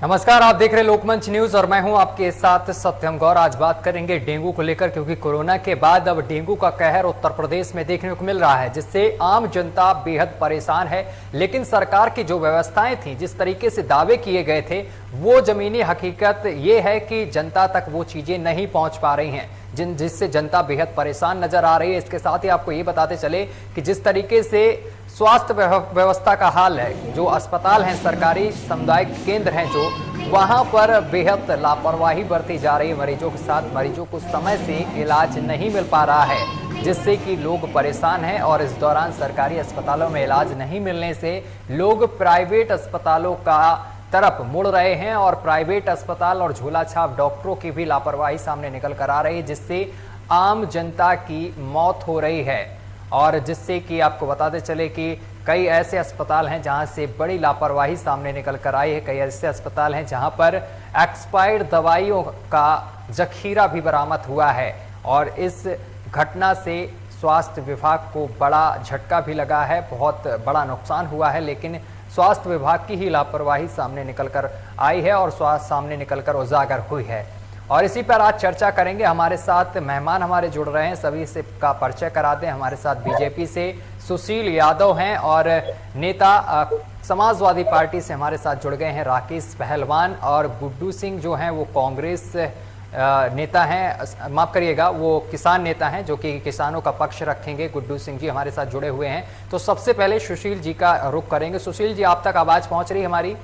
नमस्कार, आप देख रहे लोकमंच न्यूज और मैं हूं आपके साथ सत्यम गौर। आज बात करेंगे डेंगू को लेकर, क्योंकि कोरोना के बाद अब डेंगू का कहर उत्तर प्रदेश में देखने को मिल रहा है, जिससे आम जनता बेहद परेशान है। लेकिन सरकार की जो व्यवस्थाएं थी, जिस तरीके से दावे किए गए थे, वो जमीनी हकीकत ये है कि जनता तक वो चीजें नहीं पहुंच पा रही हैं, जिससे जनता बेहद परेशान नजर आ रही है। इसके साथ ही आपको ये बताते चले कि जिस तरीके से स्वास्थ्य व्यवस्था का हाल है, जो अस्पताल हैं, सरकारी सामुदायिक केंद्र हैं, जो वहां पर बेहद लापरवाही बरती जा रही है मरीजों के साथ। मरीजों को समय से इलाज नहीं मिल पा रहा है, जिससे कि लोग परेशान हैं। और इस दौरान सरकारी अस्पतालों में इलाज नहीं मिलने से लोग प्राइवेट अस्पतालों का तरफ मुड़ रहे हैं और प्राइवेट अस्पताल और झोला छाप डॉक्टरों की भी लापरवाही सामने निकल कर आ रही है, जिससे आम जनता की मौत हो रही है। और जिससे कि आपको बताते चले कि कई ऐसे अस्पताल हैं जहां से बड़ी लापरवाही सामने निकल कर आई है। कई ऐसे अस्पताल हैं जहां पर एक्सपायर्ड दवाइयों का जखीरा भी बरामद हुआ है। और इस घटना से स्वास्थ्य विभाग को बड़ा झटका भी लगा है, बहुत बड़ा नुकसान हुआ है। लेकिन स्वास्थ्य विभाग की ही लापरवाही सामने निकल कर आई है और स्वास्थ्य सामने निकल कर उजागर हुई है। और इसी पर आज चर्चा करेंगे। हमारे साथ मेहमान हमारे जुड़ रहे हैं, सभी से का परिचय करा दें। हमारे साथ बीजेपी से सुशील यादव हैं और नेता समाजवादी पार्टी से हमारे साथ जुड़ गए हैं राकेश पहलवान, और गुड्डू सिंह जो हैं वो कांग्रेस नेता हैं, माफ करिएगा, वो किसान नेता हैं जो कि किसानों का पक्ष रखेंगे। गुड्डू सिंह जी हमारे साथ जुड़े हुए हैं। तो सबसे पहले सुशील जी का रुख करेंगे। सुशील जी, आप तक आवाज पहुंच रही है हमारी?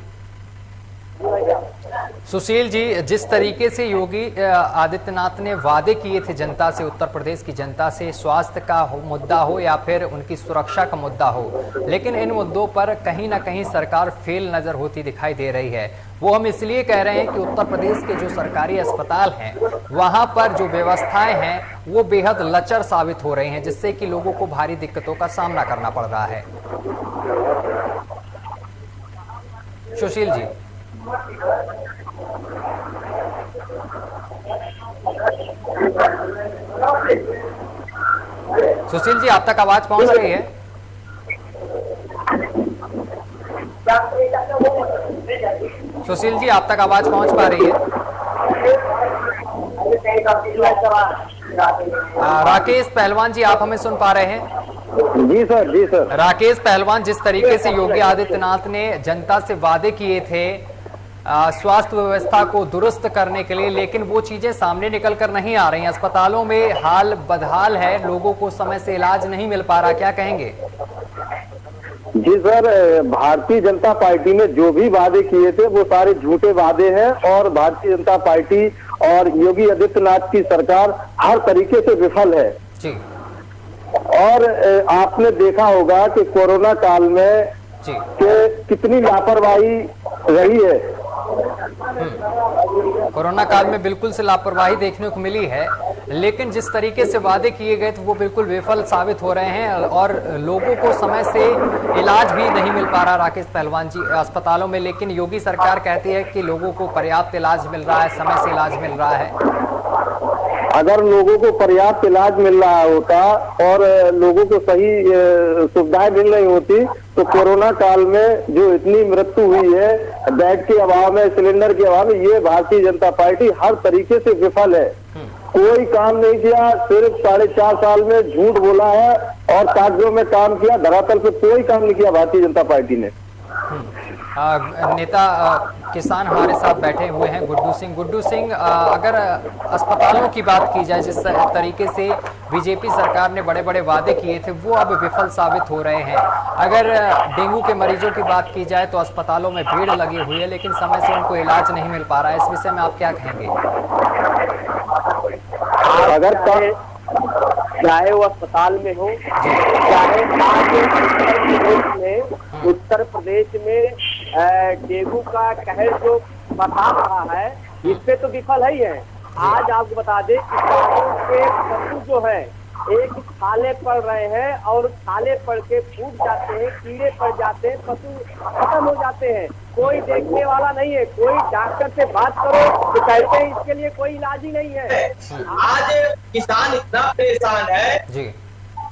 सुशील जी, जिस तरीके से योगी आदित्यनाथ ने वादे किए थे जनता से, उत्तर प्रदेश की जनता से, स्वास्थ्य का मुद्दा हो या फिर उनकी सुरक्षा का मुद्दा हो, लेकिन इन मुद्दों पर कहीं ना कहीं सरकार फेल नजर होती दिखाई दे रही है। वो हम इसलिए कह रहे हैं कि उत्तर प्रदेश के जो सरकारी अस्पताल हैं, वहां पर जो व्यवस्थाएं हैं वो बेहद लचर साबित हो रही हैं, जिससे कि लोगों को भारी दिक्कतों का सामना करना पड़ रहा है। सुशील जी। सुशील जी, आप तक आवाज पहुंच रही है? सुशील जी, आप तक आवाज पहुंच पा रही है? राकेश पहलवान जी, आप हमें सुन पा रहे हैं? जी सर, जी सर। राकेश पहलवान, जिस तरीके से योगी आदित्यनाथ ने जनता से वादे किए थे स्वास्थ्य व्यवस्था को दुरुस्त करने के लिए, लेकिन वो चीजें सामने निकल कर नहीं आ रही हैं। अस्पतालों में हाल बदहाल है, लोगों को समय से इलाज नहीं मिल पा रहा, क्या कहेंगे? जी सर, भारतीय जनता पार्टी ने जो भी वादे किए थे वो सारे झूठे वादे हैं और भारतीय जनता पार्टी और योगी आदित्यनाथ की सरकार हर तरीके से विफल है जी। और आपने देखा होगा कि कोरोना काल में जी कितनी लापरवाही रही है। कोरोना काल में बिल्कुल से लापरवाही देखने को मिली है, लेकिन जिस तरीके से वादे किए गए थे वो बिल्कुल विफल साबित हो रहे हैं और लोगों को समय से इलाज भी नहीं मिल पा रहा। राकेश पहलवान जी, अस्पतालों में, लेकिन योगी सरकार कहती है कि लोगों को पर्याप्त इलाज मिल रहा है, समय से इलाज मिल रहा है। अगर लोगों को पर्याप्त इलाज मिल रहा होता और लोगों को सही सुविधाएं मिल रही होती तो कोरोना काल में जो इतनी मृत्यु हुई है बेड के अभाव में, सिलेंडर के अभाव में, ये भारतीय जनता पार्टी हर तरीके से विफल है। कोई काम नहीं किया, सिर्फ 4.5 साल में झूठ बोला है और कागजों में काम किया, धरातल पे कोई काम नहीं किया भारतीय जनता पार्टी ने। नेता किसान हमारे साथ बैठे हुए हैं, गुड्डू सिंह। गुड्डू सिंह, अगर अस्पतालों की बात की जाए, जिस तरीके से बीजेपी सरकार ने बड़े बड़े वादे किए थे वो अब विफल साबित हो रहे हैं। अगर डेंगू के मरीजों की बात की जाए तो अस्पतालों में भीड़ लगी हुई है, लेकिन समय से उनको इलाज नहीं मिल पा रहा है। इस विषय में आप क्या कहेंगे? अगर चाहे वो अस्पताल में हो, चाहे उत्तर प्रदेश में डेंगू का कहर जो बता रहा है, इस पे तो विफल ही है। आज आपको बता दें किसानों के पशु जो है एक छाले पड़ रहे हैं और छाले पड़ के फूट जाते हैं, कीड़े पड़ जाते हैं, पशु खत्म हो जाते हैं। कोई देखने वाला नहीं है, कोई डॉक्टर से बात करो तो कहते हैं इसके लिए कोई इलाज ही नहीं है। आज किसान इतना परेशान है जी।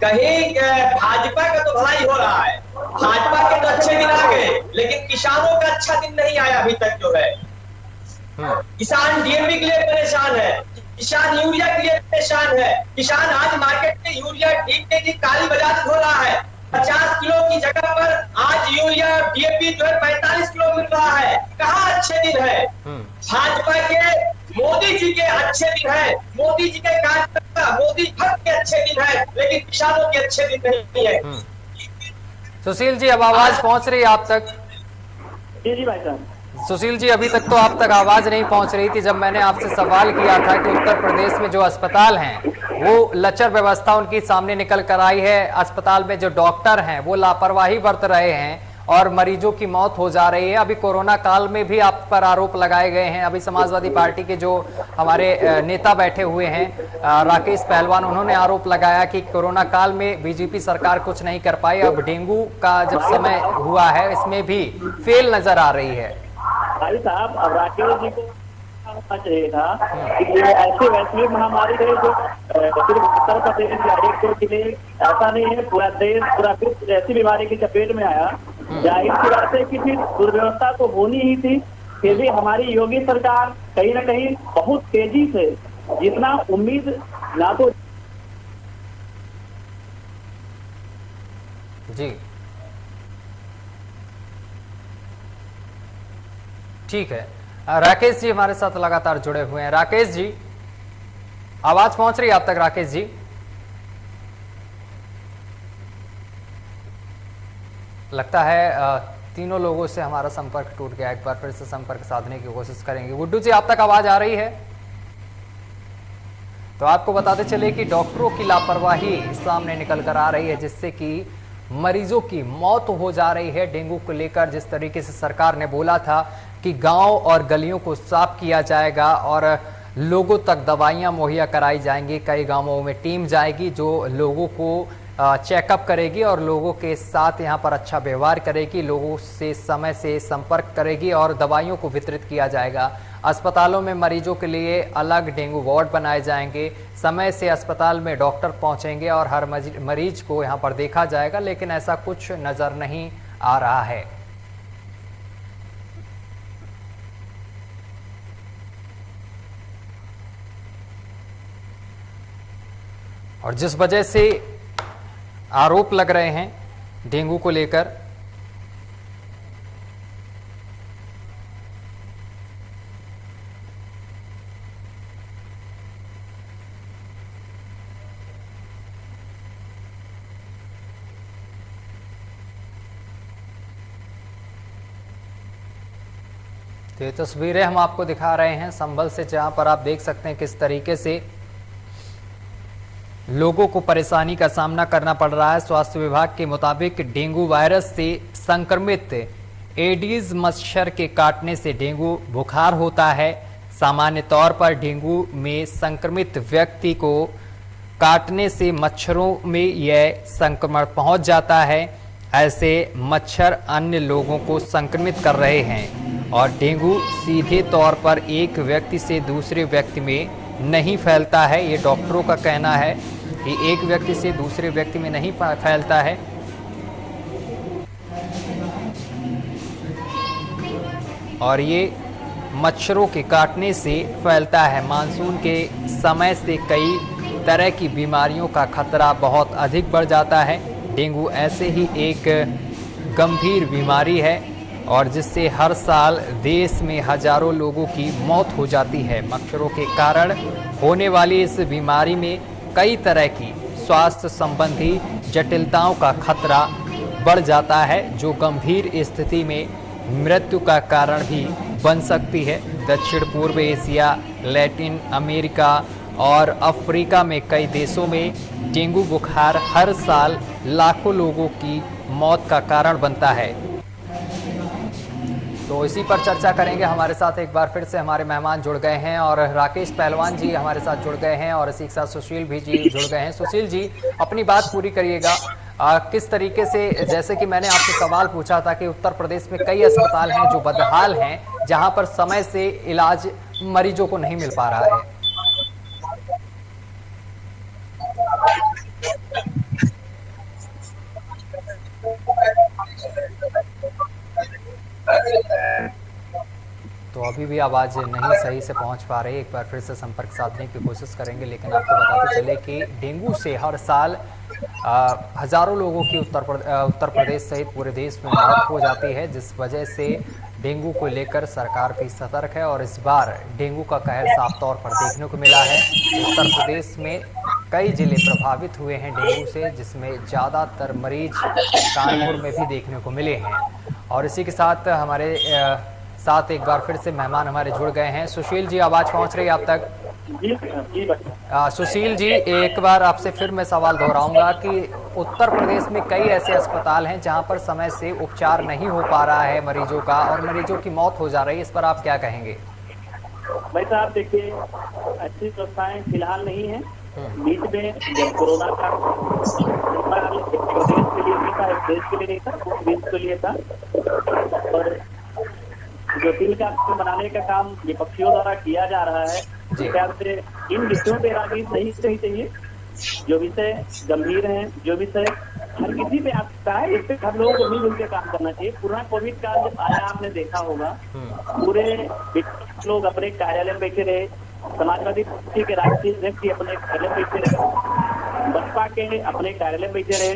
कहीं भाजपा का तो भलाई हो रहा है, भाजपा के तो अच्छे दिन आ गए, लेकिन किसानों का अच्छा दिन नहीं आया अभी तक जो है। किसान डीएपी के लिए परेशान है, किसान यूरिया के लिए परेशान है। किसान आज मार्केट में यूरिया डीएपी की काली बाजारी हो रहा है। 50 किलो की जगह पर आज यूरिया डीएपी जो है 45 किलो मिल रहा है। कहाँ अच्छे दिन है? भाजपा के मोदी जी के अच्छे दिन है, मोदी जी के कार्यकर्ता मोदी भक्त के अच्छे दिन है, लेकिन किसानों के अच्छे दिन नहीं है। सुशील जी, अब आवाज पहुंच रही है आप तक? जी भाई साहब। सुशील जी, अभी तक तो आप तक आवाज नहीं पहुंच रही थी जब मैंने आपसे सवाल किया था कि उत्तर प्रदेश में जो अस्पताल हैं वो लचर व्यवस्था उनकी सामने निकल कर आई है। अस्पताल में जो डॉक्टर हैं वो लापरवाही बरत रहे हैं और मरीजों की मौत हो जा रही है। अभी कोरोना काल में भी आप पर आरोप लगाए गए हैं। अभी समाजवादी पार्टी के जो हमारे नेता बैठे हुए हैं राकेश पहलवान, उन्होंने आरोप लगाया कि कोरोना काल में बीजेपी सरकार कुछ नहीं कर पाई। अब डेंगू का जब समय हुआ है इसमें भी फेल नजर आ रही है। भाई साहब, अब राकेश जी को होना चाहिए था कि ये ऐसी वैश्विक महामारी है जो सिर्फ उत्तर प्रदेश या एक दो जिले, ऐसा नहीं है, पूरा देश पूरा विश्व ऐसी बीमारी की चपेट में आया। जाहिर सी बात है कि फिर दुर्व्यवस्था तो होनी ही थी। फिर भी हमारी योगी सरकार कहीं ना कहीं बहुत तेजी से, जितना उम्मीद ना तो जी ठीक है। राकेश जी हमारे साथ लगातार जुड़े हुए हैं। राकेश जी, आवाज पहुंच रही है आप तक? राकेश जी, लगता है तीनों लोगों से हमारा संपर्क टूट गया। एक बार फिर से संपर्क साधने की कोशिश करेंगे। गुड्डू जी, आप तक आवाज आ रही है? तो आपको बताते चले कि डॉक्टरों की लापरवाही सामने निकल कर आ रही है, जिससे कि मरीजों की मौत हो जा रही है। डेंगू को लेकर जिस तरीके से सरकार ने बोला था कि गांव और गलियों को साफ किया जाएगा और लोगों तक दवाइयां मुहैया कराई जाएंगी, कई गांवों में टीम जाएगी जो लोगों को चेकअप करेगी और लोगों के साथ यहां पर अच्छा व्यवहार करेगी, लोगों से समय से संपर्क करेगी और दवाइयों को वितरित किया जाएगा। अस्पतालों में मरीजों के लिए अलग डेंगू वार्ड बनाए जाएंगे, समय से अस्पताल में डॉक्टर पहुंचेंगे और हर मरीज को यहां पर देखा जाएगा, लेकिन ऐसा कुछ नजर नहीं आ रहा है। और जिस वजह से आरोप लग रहे हैं डेंगू को लेकर, तो ये तस्वीरें हम आपको दिखा रहे हैं संभल से, जहां पर आप देख सकते हैं किस तरीके से लोगों को परेशानी का सामना करना पड़ रहा है। स्वास्थ्य विभाग के मुताबिक डेंगू वायरस से संक्रमित एडीज मच्छर के काटने से डेंगू बुखार होता है। सामान्य तौर पर डेंगू में संक्रमित व्यक्ति को काटने से मच्छरों में यह संक्रमण पहुंच जाता है। ऐसे मच्छर अन्य लोगों को संक्रमित कर रहे हैं और डेंगू सीधे तौर पर एक व्यक्ति से दूसरे व्यक्ति में नहीं फैलता है। ये डॉक्टरों का कहना है कि एक व्यक्ति से दूसरे व्यक्ति में नहीं फैलता है। और ये मच्छरों के काटने से फैलता है। मानसून के समय से कई तरह की बीमारियों का खतरा बहुत अधिक बढ़ जाता है। डेंगू ऐसे ही एक गंभीर बीमारी है और जिससे हर साल देश में हजारों लोगों की मौत हो जाती है। मच्छरों के कारण होने वाली इस बीमारी में कई तरह की स्वास्थ्य संबंधी जटिलताओं का खतरा बढ़ जाता है, जो गंभीर स्थिति में मृत्यु का कारण भी बन सकती है। दक्षिण पूर्व एशिया, लैटिन अमेरिका और अफ्रीका में कई देशों में डेंगू बुखार हर साल लाखों लोगों की मौत का कारण बनता है। तो इसी पर चर्चा करेंगे। हमारे साथ एक बार फिर से हमारे मेहमान जुड़ गए हैं और राकेश पहलवान जी हमारे साथ जुड़ गए हैं और इसी के साथ सुशील भी जी जुड़ गए हैं। सुशील जी, अपनी बात पूरी करिएगा। किस तरीके से, जैसे कि मैंने आपसे सवाल पूछा था कि उत्तर प्रदेश में कई अस्पताल हैं जो बदहाल हैं, जहां पर समय से इलाज मरीजों को नहीं मिल पा रहा है। तो अभी भी आवाज़ नहीं सही से पहुंच पा रही। एक बार फिर से संपर्क साधने की कोशिश करेंगे, लेकिन आपको बताते चले कि डेंगू से हर साल हजारों लोगों की उत्तर प्रदेश सहित पूरे देश में मौत हो जाती है, जिस वजह से डेंगू को लेकर सरकार भी सतर्क है और इस बार डेंगू का कहर साफ तौर पर देखने को मिला है। उत्तर प्रदेश में कई जिले प्रभावित हुए हैं डेंगू से, जिसमें ज़्यादातर मरीज कानपुर में भी देखने को मिले हैं। और इसी के साथ हमारे साथ एक बार फिर से मेहमान हमारे जुड़ गए हैं। सुशील जी, आवाज़ पहुंच रही है आप तक? सुशील जी, एक बार आपसे फिर मैं सवाल दोहराऊंगा कि उत्तर प्रदेश में कई ऐसे अस्पताल हैं जहां पर समय से उपचार नहीं हो पा रहा है मरीजों का और मरीजों की मौत हो जा रही है, इस पर आप क्या कहेंगे? भाई साहब देखिए, अच्छी व्यवस्थाएं फिलहाल नहीं है। बीच में जब कोरोना का देश के लिए नहीं था, देश के लिए था, और जो टीम का बनाने का काम विपक्षियों द्वारा किया जा रहा है, ख्याल से इन विषयों पे राजनीति नहीं चाहिए। जो विषय गंभीर हैं, जो विषय हर किसी पे आ सकता है, इस पे हम लोगों को मिलजुल के काम करना चाहिए। पूरा कोविड काल जब आया, आपने देखा होगा, पूरे लोग अपने कार्यालय में बैठे रहे, समाजवादी पार्टी के राष्ट्रीय अध्यक्ष अपने कार्यालय में बैठे रहे, बसपा के अपने कार्यालय में बैठे रहे,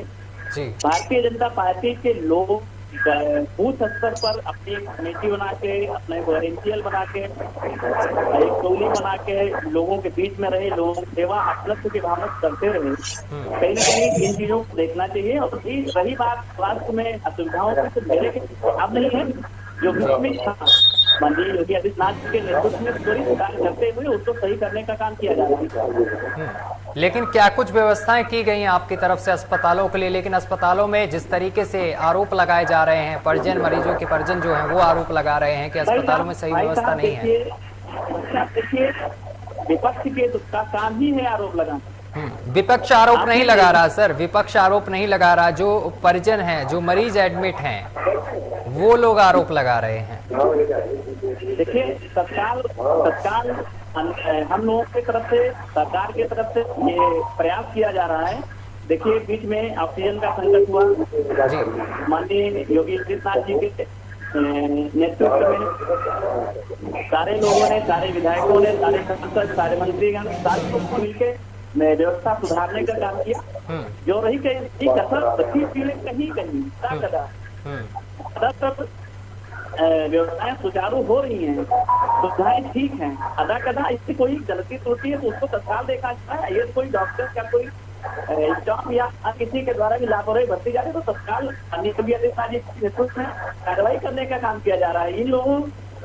भारतीय जनता पार्टी के लोग बूथ स्तर पर अपनी कमेटी बना के, अपने वॉलंटियर बना के, एक टोली बना के लोगों के बीच में रहे, लोगों की सेवा अपनत्व की भावना करते रहे। कहीं न कहीं इन चीजों को देखना चाहिए। और रही बात स्वास्थ्य में असुविधाओं की, तो मेरे अब नहीं है, जो बीच था माननीय योगी आदित्यनाथ के नेतृत्व में त्वरित कार्य करते हुए उसको सही करने का काम किया जा रहा है। लेकिन क्या कुछ व्यवस्थाएं की गई हैं आपकी तरफ से अस्पतालों के लिए? लेकिन अस्पतालों में जिस तरीके से आरोप लगाए जा रहे हैं, परिजन, मरीजों के परिजन जो हैं वो आरोप लगा रहे हैं कि अस्पतालों में सही व्यवस्था नहीं है। देखिए, विपक्ष के का काम ही है आरोप लगाना। विपक्ष आरोप नहीं लगा रहा सर, विपक्ष आरोप नहीं लगा रहा, जो परिजन हैं, जो मरीज एडमिट हैं, वो लोग आरोप लगा रहे हैं। देखिए, तत्काल हम लोगों की तरफ से, सरकार की तरफ से ये प्रयास किया जा रहा है। देखिए, बीच में ऑक्सीजन का संकट हुआ, माननीय योगी आदित्यनाथ जी के नेतृत्व में सारे लोगों ने, सारे विधायकों ने, सारे सांसद, सारे मंत्रीगण, सारे लोग मिलकर व्यवस्था सुधारने का काम किया। जो रही कहीं कसर कहीं व्यवस्थाएं सुचारू हो रही हैं, सुविधाएं ठीक हैं, अदा कदा इससे कोई गलती त्रुटि है तो उसको तत्काल देखा जाता है। ये कोई डॉक्टर का कोई स्टाफ या किसी के द्वारा भी लापरवाही बरती जा रही है तो तत्काल नेतृत्व में कार्रवाई करने का काम किया जा रहा है। इन लोगों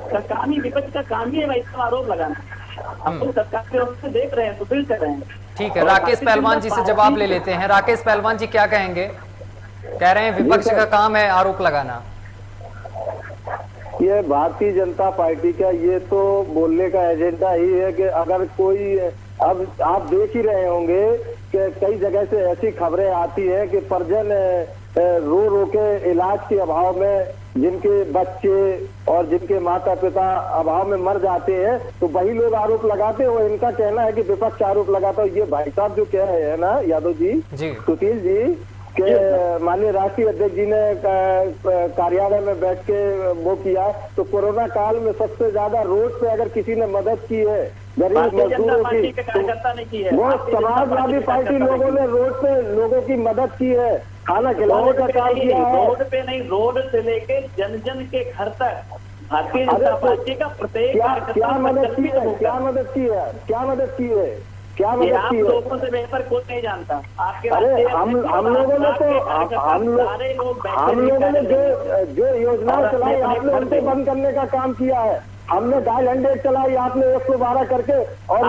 का काम ही, विपक्ष का काम ही है इसका आरोप लगाना। हम लोग सरकार के ओर से देख रहे हैं, सुशील कर रहे हैं। ठीक है, राकेश पहलवान जी से जवाब ले लेते हैं। राकेश पहलवान जी क्या कहेंगे? कह रहे हैं विपक्ष का काम है आरोप लगाना। ये भारतीय जनता पार्टी का ये तो बोलने का एजेंडा ही है कि अगर कोई, अब आप देख ही रहे होंगे कि कई जगह से ऐसी खबरें आती है कि परिजन रो रो के इलाज के अभाव में, जिनके बच्चे और जिनके माता पिता अभाव में मर जाते हैं, तो वही लोग आरोप लगाते हैं। और इनका कहना है कि विपक्ष आरोप लगाता है। ये भाई साहब जो कह रहे हैं ना, यादव जी, सुशील जी, के माननीय राष्ट्रीय अध्यक्ष जी ने कार्यालय में बैठ के वो किया, तो कोरोना काल में सबसे ज्यादा रोड पे अगर किसी ने मदद की है गरीब मजदूरों की, तो वो समाजवादी पार्टी लोगों ने रोड पे लोगों की मदद की है, खाना खिलाने का काम किया है। रोड पे नहीं, रोड से लेके जन जन के घर तक भारतीय जनता पार्टी का प्रत्येक क्या मदद की है, क्या मदद की है, क्या मदद की है, क्या मदद की है? लोगों से बेहतर कोई नहीं जानता। आपके अरे हम लोगों ने तो हम लोगों ने जो योजनाएं चलाई, आपने उनको बंद करने का काम किया है। हमने डायल 100 चलाई, आपने 112 करके, और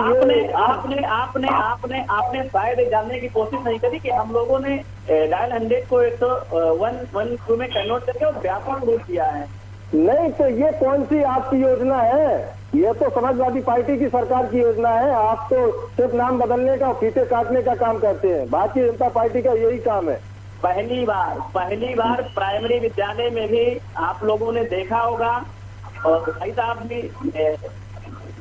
आपने शायद जानने की कोशिश नहीं करी कि हम लोगों ने डायल 100 को 112 में कन्वर्ट करके और व्यापक रूप दिया है। नहीं तो ये कौन सी आपकी योजना है? ये तो समाजवादी पार्टी की सरकार की योजना है। आप तो सिर्फ नाम बदलने का, फीते काटने का काम करते हैं। भारतीय जनता पार्टी का यही काम है। पहली बार प्राइमरी विद्यालय में भी आप लोगों ने देखा होगा, और भाई साहब भी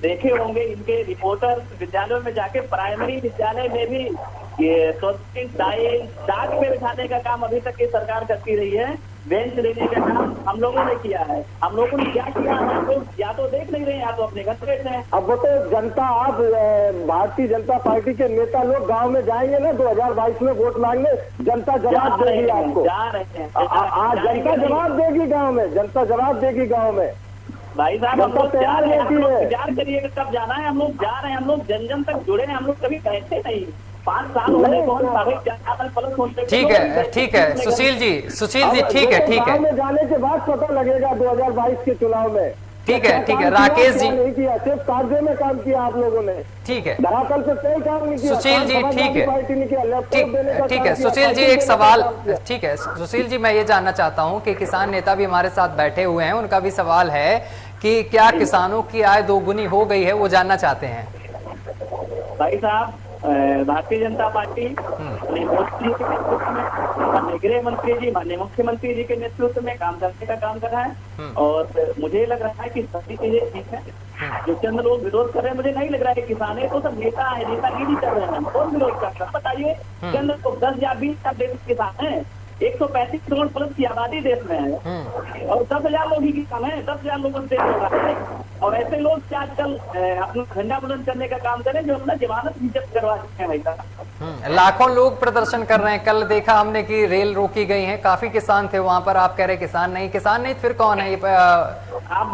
देखे होंगे, इनके रिपोर्टर विद्यालयों में जाके प्राइमरी विद्यालय में भी ये डाक पे बिठाने का काम अभी तक की सरकार करती रही है। बेंच देने का काम हम लोगों ने किया है। हम लोगों ने क्या किया, हम लोग या तो देख नहीं रहे हैं या तो अपने घर बैठे हैं। अब वो तो जनता, आप भारतीय जनता पार्टी के नेता लोग गांव में जाएंगे ना 2022 में वोट मांगने, जनता जवाब देगी आपको। जा रहे हैं, जनता जवाब देगी गांव में, जनता जवाब देगी गांव में। भाई साहब हम लोग तैयार जा रहे हैं, रहती हम लोग है। इंतजार करिएगा कब जाना है। हम लोग जा रहे हैं, हम लोग जन जन तक जुड़े हैं। हम लोग कभी बैठे नहीं, 5 साल होने को ठीक है, ठीक है सुशील जी, सुशील जी, ठीक है, ठीक है। गांव में जाने के बाद पता लगेगा 2022 के चुनाव में। ठीक है, ठीक है राकेश जी, नहीं किया, सिर्फ कागजे में काम किया आप लोगों ने, ठीक है धरातल पे कोई काम नहीं किया। सुशील जी, ठीक है, पार्टी ने किया, लैपटॉप देने का ठीक काम है किया, सुशील जी, साइकिल एक देने का सवाल, काम किया। ठीक है सुशील जी, मैं ये जानना चाहता हूँ कि किसान नेता भी हमारे साथ बैठे हुए हैं, उनका भी सवाल है कि क्या किसानों की आय दोगुनी हो गई है, वो जानना चाहते हैं। भाई साहब भारतीय जनता पार्टी माननीय मोदी जी के नेतृत्व में, माननीय गृह मंत्री जी, माननीय मुख्यमंत्री जी के नेतृत्व में काम करने का काम कर रहा है। और मुझे लग रहा है कि सभी चीजें ठीक है। जो चंद लोग विरोध कर रहे हैं, मुझे नहीं लग रहा है किसान है तो सब नेता है, नेतागिरी कर रहे हैं। कौन विरोध कर रहा है बताइए। चंद लोग 10 या 20 का देश किसान है, 135 करोड़ प्लस की आबादी देश में है और 10,000 लोग ही किसान है, 10,000 लोगों से है। और ऐसे लोग क्या आजकल अपना झंडा बुलंद करने का काम करें जो अपना जमानत भी जब्त करवा सकते हैं। भाई साहब लाखों लोग प्रदर्शन कर रहे हैं, कल देखा हमने कि रेल रोकी गई है, काफी किसान थे वहां पर। आप कह रहे किसान नहीं, किसान नहीं फिर कौन है ये? आप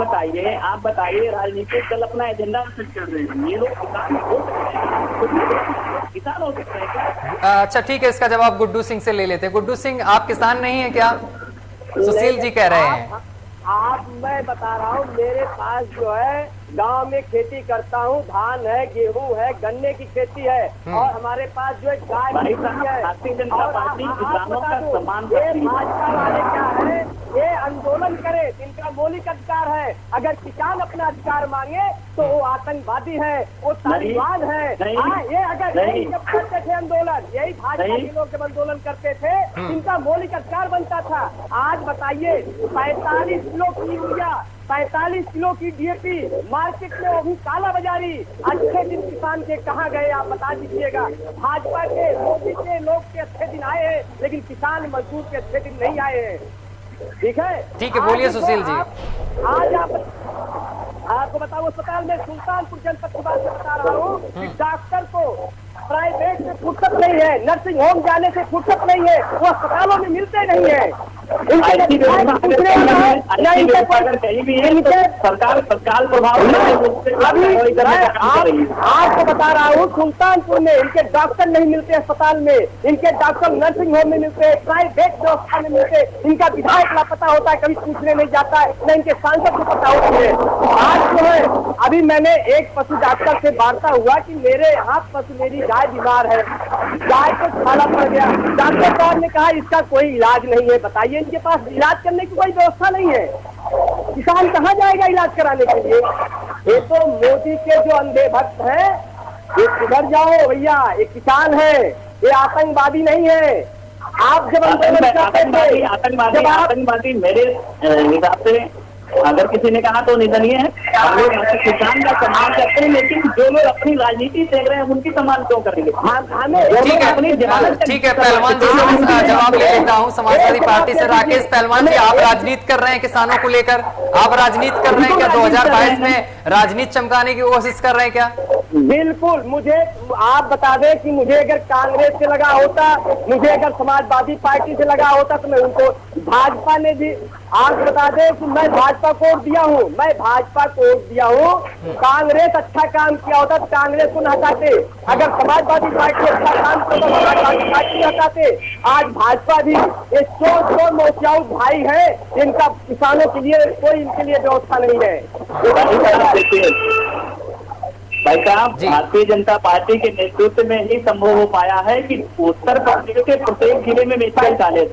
बताइए राजनीतिक दल अपना एजेंडा सेट कर रहे हैं, ये लोग किसान हो सकते हैं, किसान हो सकते हैं क्या? अच्छा ठीक है, इसका जवाब गुड्डू सिंह से ले लेते हैं। गुड्डू सिंह, आप किसान नहीं है क्या? सुशील जी कह रहे हैं। आप मैं बता रहा हूँ, मेरे पास जो है गांव में खेती करता हूँ, धान है, गेहूं है, गन्ने की खेती है और हमारे पास जो है गाय भाई भी है। भारतीय जनता पार्टी किसानों का सम्मान ये करती है। भाजपा वाले क्या है, ये आंदोलन करे, इनका मौलिक अधिकार है। अगर किसान अपना अधिकार मांगे तो वो आतंकवादी है, वो तालिबान है। ये अगर यही जब करते थे आंदोलन, यही भाजपा के लोग जब आंदोलन करते थे, इनका मौलिक अधिकार बनता था। आज बताइए 45 किलो की यूरिया, 45 किलो की डीएपी मार्केट में, वो भी काला बाजारी। अच्छे दिन किसान के कहाँ गए आप बता दीजिएगा। भाजपा के, मोदी के लोग के अच्छे दिन आए हैं, लेकिन किसान मजदूर के अच्छे दिन नहीं आए हैं। ठीक है, बोलिए सुशील जी। आज आपको बताओ, अस्पताल में सुल्तानपुर जनपद की बात बता रहा हूँ कि डॉक्टर को प्राइवेट में फुर्सत नहीं है, नर्सिंग होम जाने से फुर्सत नहीं है, वो अस्पतालों में मिलते नहीं है। सरकार तत्काल प्रभाव आपको बता रहा हूँ, सुल्तानपुर में इनके डॉक्टर नहीं मिलते अस्पताल में, इनके डॉक्टर नर्सिंग होम में मिलते, प्राइवेट व्यवस्था में मिलते। इनका विधायक लापता होता है, कभी पूछने नहीं जाता है, न इनके सांसद को पता होती है। आज जो है, अभी मैंने एक पशु डॉक्टर से वार्ता हुआ कि मेरे यहाँ पशु, मेरी गाय बीमार है, गाय को छाला पड़ गया। डॉक्टर साहब ने कहा इसका कोई इलाज नहीं है। बताइए, इनके पास इलाज करने की कोई व्यवस्था नहीं है। किसान कहाँ जाएगा इलाज कराने के लिए? ये तो मोदी के जो अंधे भक्त हैं, ये सुधर जाओ भैया। ये किसान है, ये आतंकवादी नहीं है। आप जब आतंकवादी मेरे हिसाब से अगर किसी ने कहा तो निंदनीय है। हम लोग किसान का सम्मान करते हैं, लेकिन जो लोग अपनी राजनीति देख रहे हैं उनकी सम्मान क्यों करेंगे? ठीक है पहलवान जी से जवाब ले लेता हूँ। समाजवादी पार्टी से राकेश पहलवान जी, आप राजनीति कर रहे हैं किसानों को लेकर, आप राजनीति कर रहे हैं क्या? 2022 में राजनीति चमकाने की कोशिश कर रहे हैं क्या? बिल्कुल। मुझे आप बता दें कि मुझे अगर कांग्रेस से लगा होता, मुझे अगर समाजवादी पार्टी से लगा होता तो मैं उनको, भाजपा ने भी, आप बता दें कि मैं भाजपा को वोट दिया हूँ, मैं भाजपा को वोट दिया हूँ। कांग्रेस अच्छा काम किया होता तो कांग्रेस को न हटाते, अगर समाजवादी पार्टी अच्छा काम करता तो समाजवादी पार्टी हटाते। आज भाजपा भी ये चोर मोचियाऊ भाई है, इनका किसानों के लिए कोई इनके लिए व्यवस्था नहीं है। भाई साहब, भारतीय जनता पार्टी के नेतृत्व में ही संभव हो पाया है कि उत्तर प्रदेश के प्रत्येक जिले में मेडिकल कॉलेज,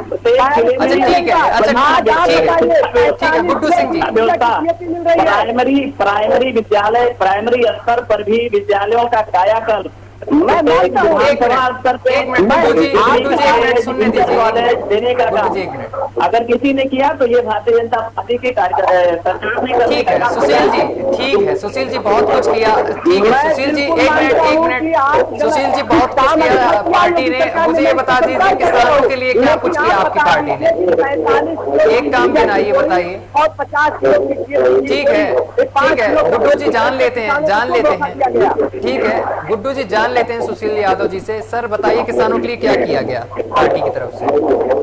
प्रत्येक जिले में ठीक है गुड्डू सिंह जी, प्राइमरी विद्यालय, प्राइमरी स्तर पर भी विद्यालयों का कायाकल्प मैं मानता हूँ। एक मिनट गुड्डू जी, एक मिनट सुनने दीजिए, देने का गुड्डू जी एक काम मिनट। अगर किसी ने किया तो ये भारतीय जनता पार्टी के सरकार ने ठीक है सुशील जी, ठीक है सुशील जी, बहुत कुछ किया, ठीक है सुशील जी, एक मिनट सुशील जी, बहुत कुछ किया पार्टी ने। मुझे ये बता दीजिए किसानों के लिए क्या कुछ किया आपकी पार्टी ने, एक काम गिनाइए बताइए। और 50 किलो ठीक है गुड्डू जी, जान लेते हैं, ठीक है गुड्डू जी, जान लेते हैं सुशील यादव जी से। सर बताइए किसानों के लिए क्या किया गया पार्टी की तरफ से।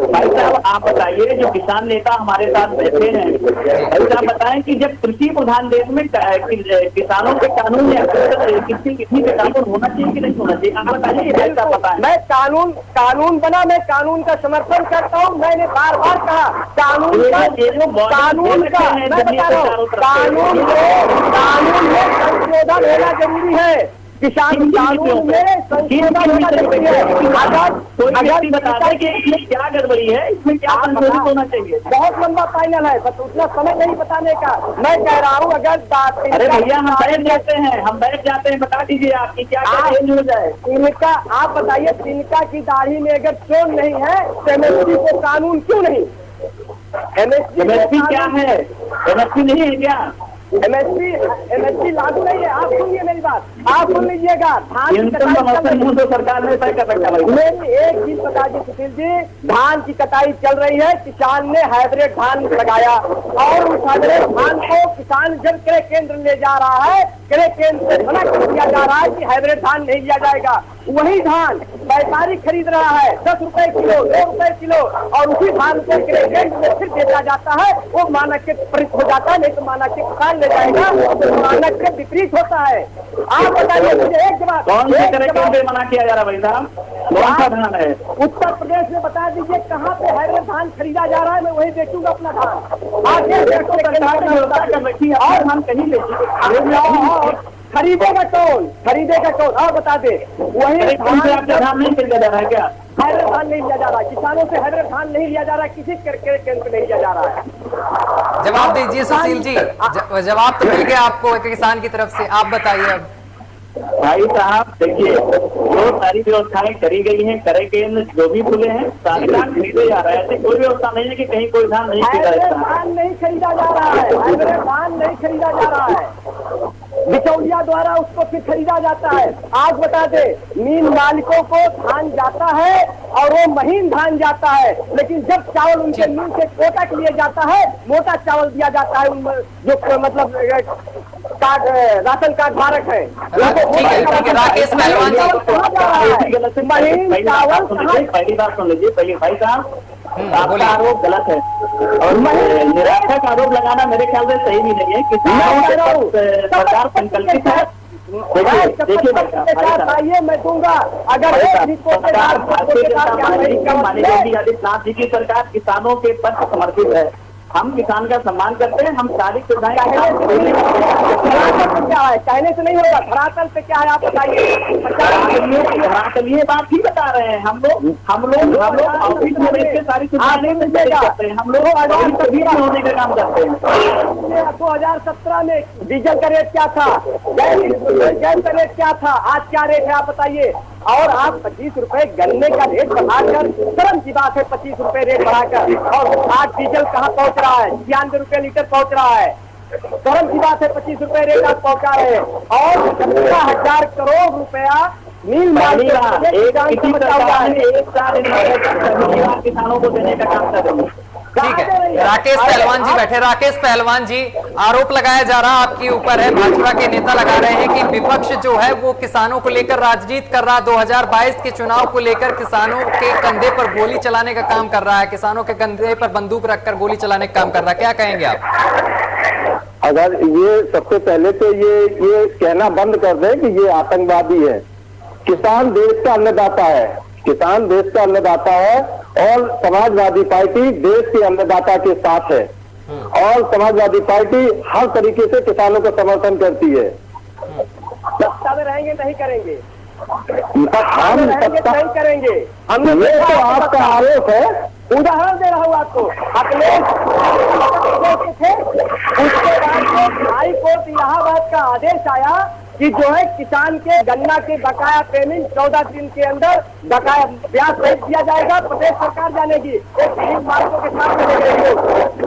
भाई साहब आप बताइए, जो किसान नेता हमारे साथ बैठे हैं, भाई साहब बताएं कि जब कृषि प्रधान देश में किसानों के कानून या किसी के कानून होना चाहिए कि नहीं होना चाहिए, आप बताइए। ऐसा पता है मैं कानून बना, मैं कानून का समर्थन करता हूँ। मैंने बार बार कहा कानून का मैं बता रहा हूँ, कानून में संशोधन होना जरूरी है। किसान कानून में संशोधन होना जरूरी है। अगर बता दें कि इसमें क्या गड़बड़ी है, इसमें क्या संशोधित होना चाहिए। बहुत लंबा फाइनल है, बस उतना समय नहीं बताने का। मैं कह रहा हूँ अगर अरे भैया हम बैठ जाते हैं, बता दीजिए आपकी क्या चेंज हो जाए। तिनका आप बताइए, तिनका की दाढ़ी में अगर चोट नहीं है तो एमएसपी को कानून क्यों नहीं? एमएसपी क्या है? एमएसपी नहीं है क्या? एमएसपी लागू नहीं है। आप सुनिए मेरी बात, आप सुन लीजिएगा। तो सरकार ने तय कर रखा है। मेरी एक चीज बता दी सुशील जी, धान की कटाई चल रही है, किसान ने हाइब्रिड धान लगाया और उस हाइब्रिड धान को किसान जब क्रय केंद्र ले जा रहा है, क्रय केंद्र से मना कर दिया जा रहा है कि हाइब्रिड धान नहीं लिया जाएगा। वही धान व्यापारी खरीद रहा है 10 रुपए किलो, 2 रुपए किलो, और उसी धान को क्रय केंद्र में फिर बेचा जाता है। वो मानक के विपरीत हो जाता है, नहीं तो मानक के किसान ले जाएगा, तो मानक के विपरीत होता है। आप बताइए मुझे एक जवाब, कौन से क्रय केंद्र मना किया जा रहा है भाई साहब? कौन सा धान है? उत्तर प्रदेश में बता दीजिए कहाँ पे हाइब्रिड धान खरीदा जा रहा है, मैं वही बेचूंगा अपना धान। आगे और हम कहीं ले खरीदेगा कौन? और बता दे, वही धान नहीं खरीदा जा रहा है क्या? हाइब्रिड धान नहीं लिया जा रहा, किसानों से हाइब्रिड धान नहीं लिया जा रहा, किसी केंद्र नहीं लिया जा रहा है। जवाब दीजिए सुशील जी, जवाब तो मिल गया आपको किसान की तरफ से, आप बताइए अब। भाई साहब देखिए, जो सारी व्यवस्थाएं करी गई हैं, क्रय केंद्र जो भी खुले हैं, सारे धान खरीदे जा रहे हैं। ऐसी कोई व्यवस्था नहीं है कि कहीं कोई धान नहीं खरीदा जाता है। धान नहीं खरीदा जा रहा है, हाइब्रिड धान नहीं खरीदा जा रहा है, बिचौलिया द्वारा उसको फिर खरीदा जाता है। आज बता दे, मील मालिकों को धान जाता है और वो महीन धान जाता है, लेकिन जब चावल उनके मील से कोटा के लिए जाता है, मोटा चावल दिया जाता है उन जो मतलब कार्ड राशन कार्ड धारक है। ठीक है राकेश पहलवान जी, महीन चावल पहली बात सुन लीजिए, पहले भाई साहब आपका आरोप गलत है और निरर्थक आरोप लगाना मेरे ख्याल से सही भी नहीं है। किसानों सरकार संकल्पित है। देखिए बताइए, मैं दूंगा अगर सरकार भारतीय जनता पार्टी माननीय योगी आदित्यनाथ जी की सरकार किसानों के पक्ष समर्पित है। हम किसान का सम्मान करते हैं, हम सारी सुविधाएं क्या है, कहने से नहीं होगा। धरातल पे क्या है आप बताइए। धरातल ये बात ही बता रहे हैं। हम लोग ऑफिस में बैठ के सारी सुविधाएं नहीं करते हैं, हम लोग होने का काम करते हैं। 2017 में डीजल का रेट क्या था, गैस का रेट क्या था, आज क्या रेट है आप बताइए। और आप 25 रुपए गन्ने का रेट बढ़ाकर, शर्म की बात है 25 रुपए रेट बढ़ाकर, और आज डीजल कहाँ पहुंच रहा है, 96 रुपए लीटर पहुंच रहा है। शर्म की बात है 25 रुपए रेट आप पहुंचा रहे हैं, और 17,000 करोड़ रुपया मील किसानों को देने का काम कर रही है। ठीक है, राकेश पहलवान जी बैठे। राकेश पहलवान जी, आरोप लगाया जा रहा आपके ऊपर है, भाजपा के नेता लगा रहे हैं कि विपक्ष जो है वो किसानों को लेकर राजनीति कर रहा है, 2022 के चुनाव को लेकर किसानों के कंधे पर गोली चलाने का काम कर रहा है, किसानों के कंधे पर बंदूक रखकर गोली चलाने का काम कर रहा है। क्या कहेंगे आप? अगर ये सबसे पहले तो ये कहना बंद कर दे कि ये आतंकवादी है। किसान देश का अन्नदाता है, किसान देश का अन्नदाता है, और समाजवादी पार्टी देश के अन्नदाता के साथ है, और समाजवादी पार्टी हर तरीके से किसानों का समर्थन करती है। सत्ता में रहेंगे नहीं करेंगे, हम नहीं करेंगे। हमने तो आपका आरोप है, उदाहरण दे रहा हूँ आपको। अखिलेश थे, उसके बाद हाई कोर्ट इलाहाबाद का आदेश आया कि जो है किसान के गन्ना के बकाया पेमेंट 14 दिन के अंदर बकाया ब्याज सहित दिया जाएगा। प्रदेश सरकार जानेगी एक गरीब मालिकों के साथ में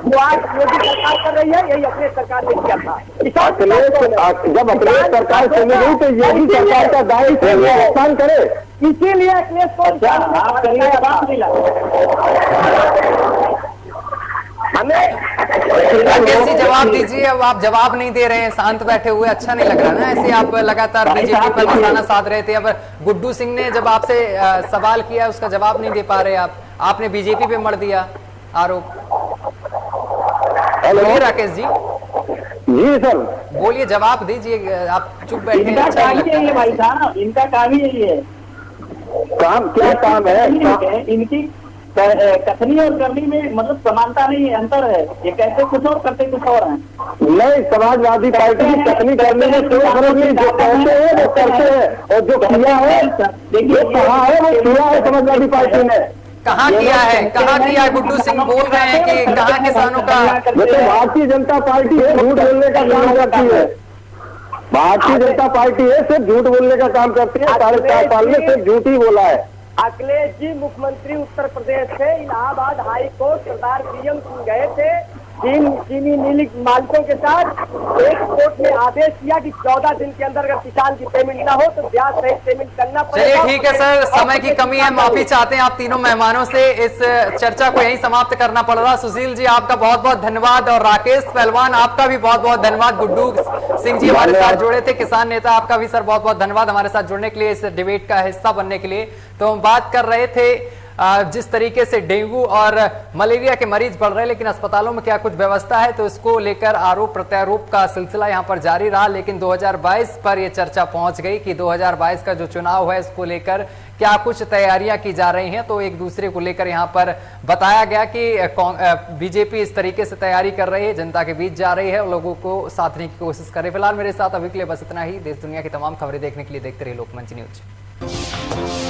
जो आज योगी सरकार कर रही है, यही अपने सरकार ने किया था। जब अपने सरकार चली गई तो यही सरकार का दायित्व है नुकसान करे, इसीलिए अखिलेश को हमें राकेश जी जवाब दीजिए। अब आप जवाब नहीं दे रहे हैं, शांत बैठे हुए, अच्छा नहीं लग रहा ना। ऐसे आप लगातार बीजेपी पर निशाना साध रहे थे। अब गुड्डू सिंह ने जब आपसे सवाल किया उसका जवाब नहीं दे पा रहे आप, आपने बीजेपी पे मर दिया आरोप। बोलिए राकेश जी। जी सर बोलिए, जवाब दीजिए, आप चुप बैठे इनका अच्छा काम नहीं ही यही है भाई साहब, इनका काम ही यही है। काम क्या काम है? इनकी कथनी और करनी में मतलब समानता नहीं है, अंतर है। ये कहते कुछ और करते कुछ और हैं। नहीं, समाजवादी पार्टी की कथनी करने में कोई फर्क नहीं। जो कहते हैं वो करते हैं, और जो किया है देखिए कहाँ है, वो किया है समाजवादी पार्टी ने। कहाँ किया है, कहाँ किया है? गुड्डू सिंह बोल रहे हैं कि कहाँ किसानों का। ये तो भारतीय जनता पार्टी है, झूठ बोलने का काम करती है। भारतीय जनता पार्टी है, सिर्फ झूठ बोलने का काम करती है। 4.5 साल में सिर्फ झूठ ही बोला है। अखिलेश जी मुख्यमंत्री उत्तर प्रदेश से इलाहाबाद हाई कोर्ट सरदार पीएम सिंह गए थे चीनी मिल मालिकों के साथ। एक कोर्ट ने आदेश दिया कि 14 दिन के अंदर अगर किसान की पेमेंट ना हो तो ब्याज सहित पेमेंट करना पड़ेगा। चलिए ठीक है सर, समय की कमी है, माफी चाहते हैं आप तीनों मेहमानों से। इस चर्चा को यहीं समाप्त करना पड़ रहा। सुशील जी आपका बहुत बहुत धन्यवाद, और राकेश पहलवान आपका भी बहुत बहुत धन्यवाद। गुड्डू सिंह जी हमारे साथ जुड़े थे, किसान नेता, आपका भी सर बहुत बहुत धन्यवाद हमारे साथ जुड़ने के लिए, इस डिबेट का हिस्सा बनने के लिए। तो हम बात कर रहे थे जिस तरीके से डेंगू और मलेरिया के मरीज बढ़ रहे हैं, लेकिन अस्पतालों में क्या कुछ व्यवस्था है, तो इसको लेकर आरोप प्रत्यारोप का सिलसिला यहां पर जारी रहा। लेकिन 2022 पर यह चर्चा पहुंच गई कि 2022 का जो चुनाव है इसको लेकर क्या कुछ तैयारियां की जा रही हैं। तो एक दूसरे को लेकर यहां पर बताया गया कि बीजेपी इस तरीके से तैयारी कर रही है, जनता के बीच जा रही है और लोगों को साधने की कोशिश कर रही है। फिलहाल मेरे साथ अभी के लिए बस इतना ही। देश दुनिया की तमाम खबरें देखने के लिए देखते रहिए लोकमंच न्यूज।